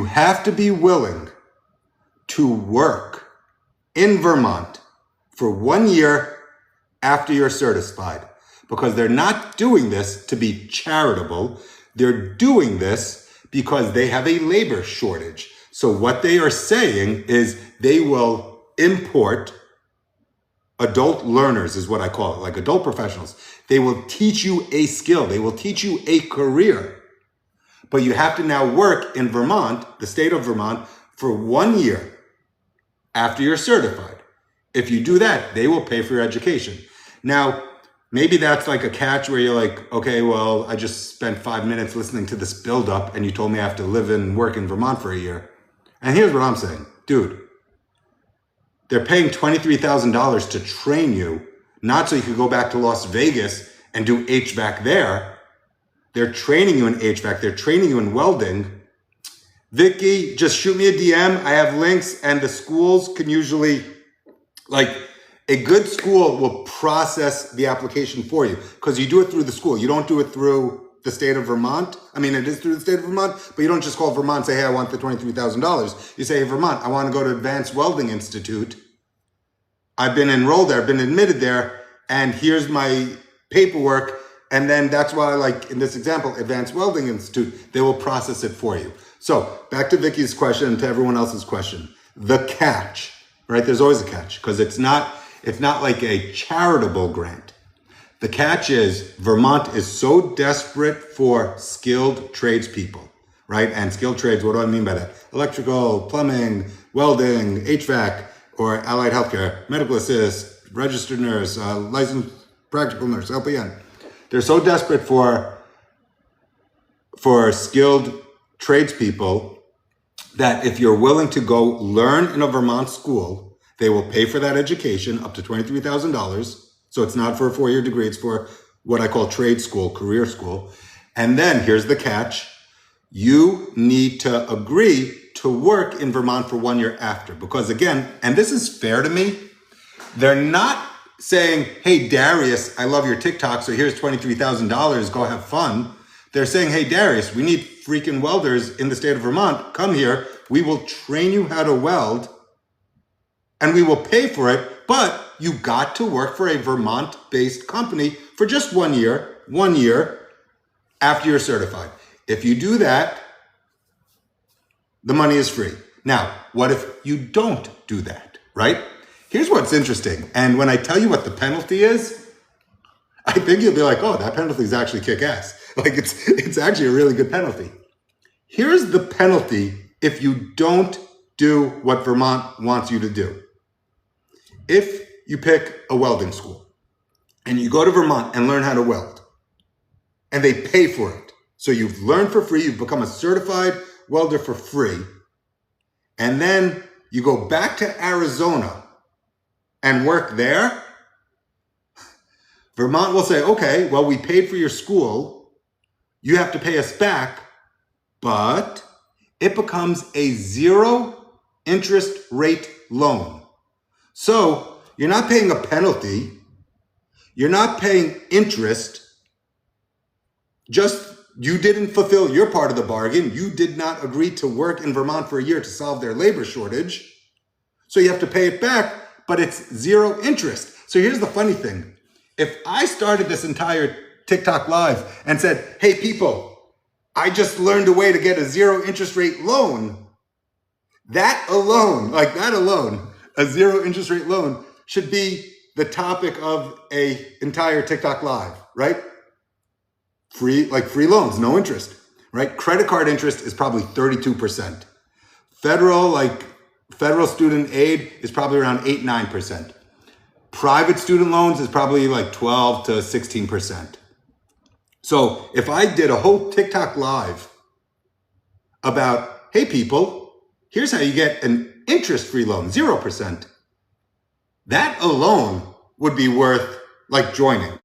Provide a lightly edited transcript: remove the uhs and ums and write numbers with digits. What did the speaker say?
You have to be willing to work in Vermont for 1 year after you're certified, because they're not doing this to be charitable. They're doing this because they have a labor shortage. So what they are saying is they will import adult learners, is what I call it, like adult professionals. They will teach you a skill. They will teach you a career. But you have to now work in Vermont, the state of Vermont, for 1 year after you're certified. If you do that, they will pay for your education. Now, maybe that's like a catch where you're like, okay, well, I just spent 5 minutes listening to this buildup and you told me I have to live and work in Vermont for a year. And here's what I'm saying. Dude, they're paying $23,000 to train you, not so you could go back to Las Vegas and do HVAC there. They're training you in HVAC. They're training you in welding. Vicky, just shoot me a DM. I have links, and the schools can usually, like, a good school will process the application for you because you do it through the school. You don't do it through the state of Vermont. I mean, it is through the state of Vermont, but you don't just call Vermont and say, hey, I want the $23,000. You say, hey, Vermont, I want to go to Advanced Welding Institute. I've been enrolled there, I've been admitted there, and here's my paperwork. And then that's why, like in this example, Advanced Welding Institute, they will process it for you. So back to Vicky's question and to everyone else's question. The catch, right? There's always a catch because it's not like a charitable grant. The catch is Vermont is so desperate for skilled tradespeople, right? And skilled trades, what do I mean by that? Electrical, plumbing, welding, HVAC, or allied healthcare, medical assist, registered nurse, licensed practical nurse, LPN. They're so desperate for skilled tradespeople that if you're willing to go learn in a Vermont school, they will pay for that education up to $23,000. So it's not for a 4-year degree, it's for what I call trade school, career school. And then here's the catch. You need to agree to work in Vermont for 1 year after. Because again, and this is fair to me, they're not saying, hey, Darius, I love your TikTok, so here's $23,000, go have fun. They're saying, hey, Darius, we need freaking welders in the state of Vermont. Come here, we will train you how to weld, and we will pay for it, but you got to work for a Vermont-based company for just 1 year after you're certified. If you do that, the money is free. Now, what if you don't do that, right? Here's what's interesting. And when I tell you what the penalty is, I think you'll be like, oh, that penalty is actually kick-ass. Like it's actually a really good penalty. Here's the penalty if you don't do what Vermont wants you to do. If you pick a welding school and you go to Vermont and learn how to weld and they pay for it. So you've learned for free, you've become a certified welder for free. And then you go back to Arizona and work there, Vermont will say, okay, well, we paid for your school. You have to pay us back, but it becomes a 0 interest rate loan. So you're not paying a penalty. You're not paying interest. Just you didn't fulfill your part of the bargain. You did not agree to work in Vermont for a year to solve their labor shortage. So you have to pay it back, but it's 0 interest. So here's the funny thing. If I started this entire TikTok live and said, hey people, I just learned a way to get a 0 interest rate loan, that alone, a 0 interest rate loan should be the topic of a entire TikTok live, right? Free loans, no interest, right? Credit card interest is probably 32%. Federal student aid is probably around 8-9%. Private student loans is probably like 12 to 16%. So if I did a whole TikTok live about, hey people, here's how you get an interest-free loan, 0%, that alone would be worth like joining.